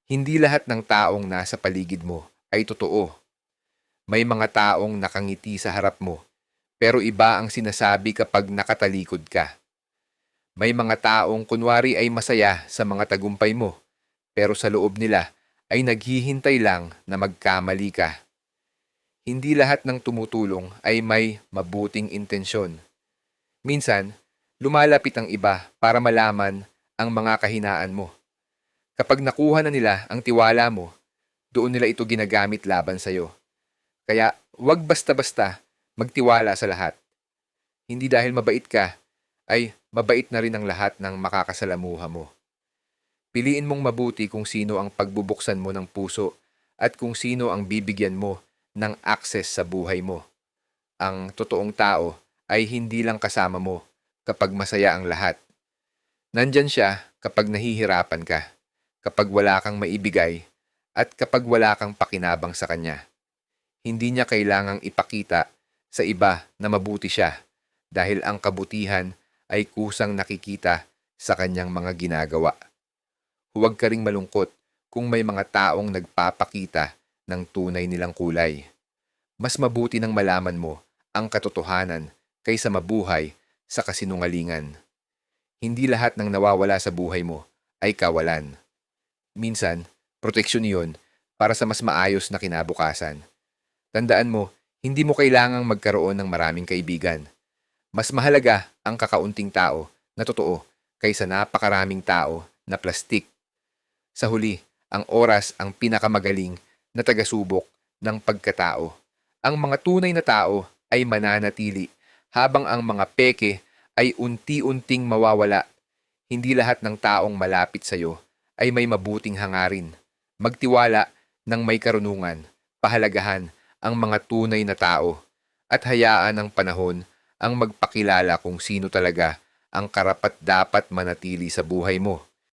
Hindi lahat ng taong nasa paligid mo ay totoo. May mga taong nakangiti sa harap mo, pero iba ang sinasabi kapag nakatalikod ka. May mga taong kunwari ay masaya sa mga tagumpay mo, pero sa loob nila ay naghihintay lang na magkamali ka. Hindi lahat ng tumutulong ay may mabuting intensyon. Minsan, lumalapit ang iba para malaman ang mga kahinaan mo. Kapag nakuha na nila ang tiwala mo, doon nila ito ginagamit laban sa'yo. Kaya, huwag basta-basta magtiwala sa lahat. Hindi dahil mabait ka, ay mabait na rin ang lahat ng makakasalamuha mo. Piliin mong mabuti kung sino ang pagbubuksan mo ng puso at kung sino ang bibigyan mo ng access sa buhay mo. Ang totoong tao ay hindi lang kasama mo kapag masaya ang lahat. Nandyan siya kapag nahihirapan ka, kapag wala kang maibigay, at kapag wala kang pakinabang sa kanya. Hindi niya kailangang ipakita sa iba na mabuti siya dahil ang kabutihan ay kusang nakikita sa kanyang mga ginagawa. Huwag ka ring malungkot kung may mga taong nagpapakita ng tunay nilang kulay. Mas mabuti nang malaman mo ang katotohanan kaysa mabuhay sa kasinungalingan. Hindi lahat ng nawawala sa buhay mo ay kawalan. Minsan, proteksyon iyon para sa mas maayos na kinabukasan. Tandaan mo, hindi mo kailangang magkaroon ng maraming kaibigan. Mas mahalaga ang kakaunting tao na totoo kaysa napakaraming tao na plastik. Sa huli, ang oras ang pinakamagaling na tagasubok ng pagkatao. Ang mga tunay na tao ay mananatili habang ang mga peke ay unti-unting mawawala. Hindi lahat ng taong malapit sa iyo ay may mabuting hangarin. Magtiwala ng may karunungan, pahalagahan ang mga tunay na tao, at hayaan ng panahon ang magpakilala kung sino talaga ang karapat-dapat manatili sa buhay mo.